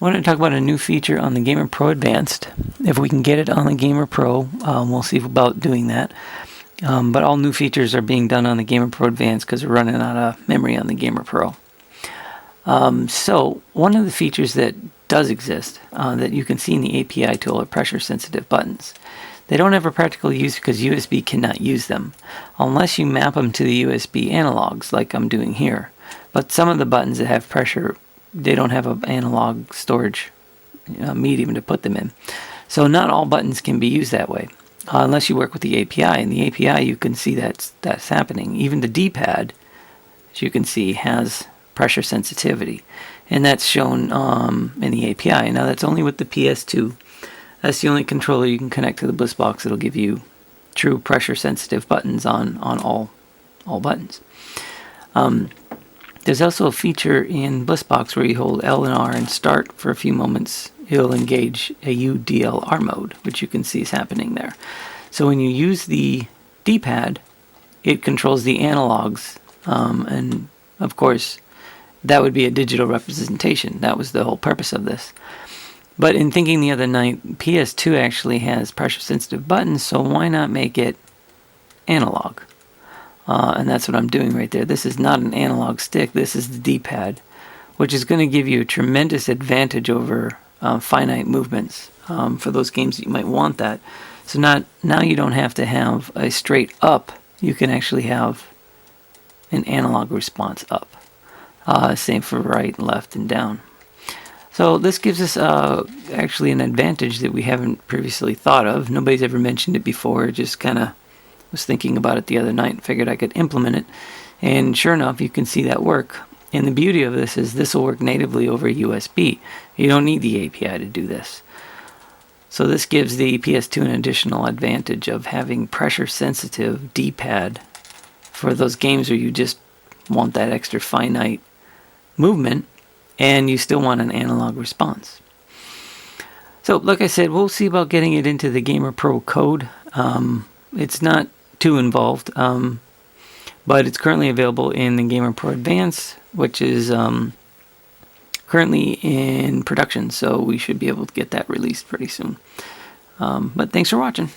want to talk about a new feature on the Gamer Pro Advanced. If we can get it on the Gamer Pro, we'll see about doing that. But all new features are being done on the Gamer Pro Advanced because we're running out of memory on the Gamer Pro. So one of the features that does exist that you can see in the API tool are pressure sensitive buttons. They don't have a practical use because USB cannot use them unless you map them to the USB analogs like I'm doing here. But some of the buttons that have pressure, they don't have an analog storage medium to put them in. So not all buttons can be used that way unless you work with the API. In the API you can see that's happening. Even the D-pad, as you can see, has pressure sensitivity, and that's shown in the API. Now that's only with the ps2. That's the only controller you can connect to the Bliss-Box that'll give you true pressure sensitive buttons on all buttons. There's also a feature in Bliss-Box where you hold L and R and start for a few moments. It'll engage a UDLR mode, which you can see is happening there. So when you use the D-pad, it controls the analogs, and of course that would be a digital representation. That was the whole purpose of this. But in thinking the other night, PS2 actually has pressure sensitive buttons, so why not make it analog? And that's what I'm doing right there. This is not an analog stick, this is the D-pad, which is going to give you a tremendous advantage over finite movements for those games that you might want that. So now you don't have to have a straight up, you can actually have an analog response up. Same for right, left, and down. So this gives us actually an advantage that we haven't previously thought of. Nobody's ever mentioned it before. Just kind of was thinking about it the other night and figured I could implement it. And sure enough, you can see that work. And the beauty of this is this will work natively over USB. You don't need the API to do this. So this gives the PS2 an additional advantage of having pressure sensitive D-pad for those games where you just want that extra finite movement and you still want an analog response. So like I said, we'll see about getting it into the Gamer Pro code. It's not too involved, but it's currently available in the Gamer Pro Advance, which is currently in production, so we should be able to get that released pretty soon. But thanks for watching.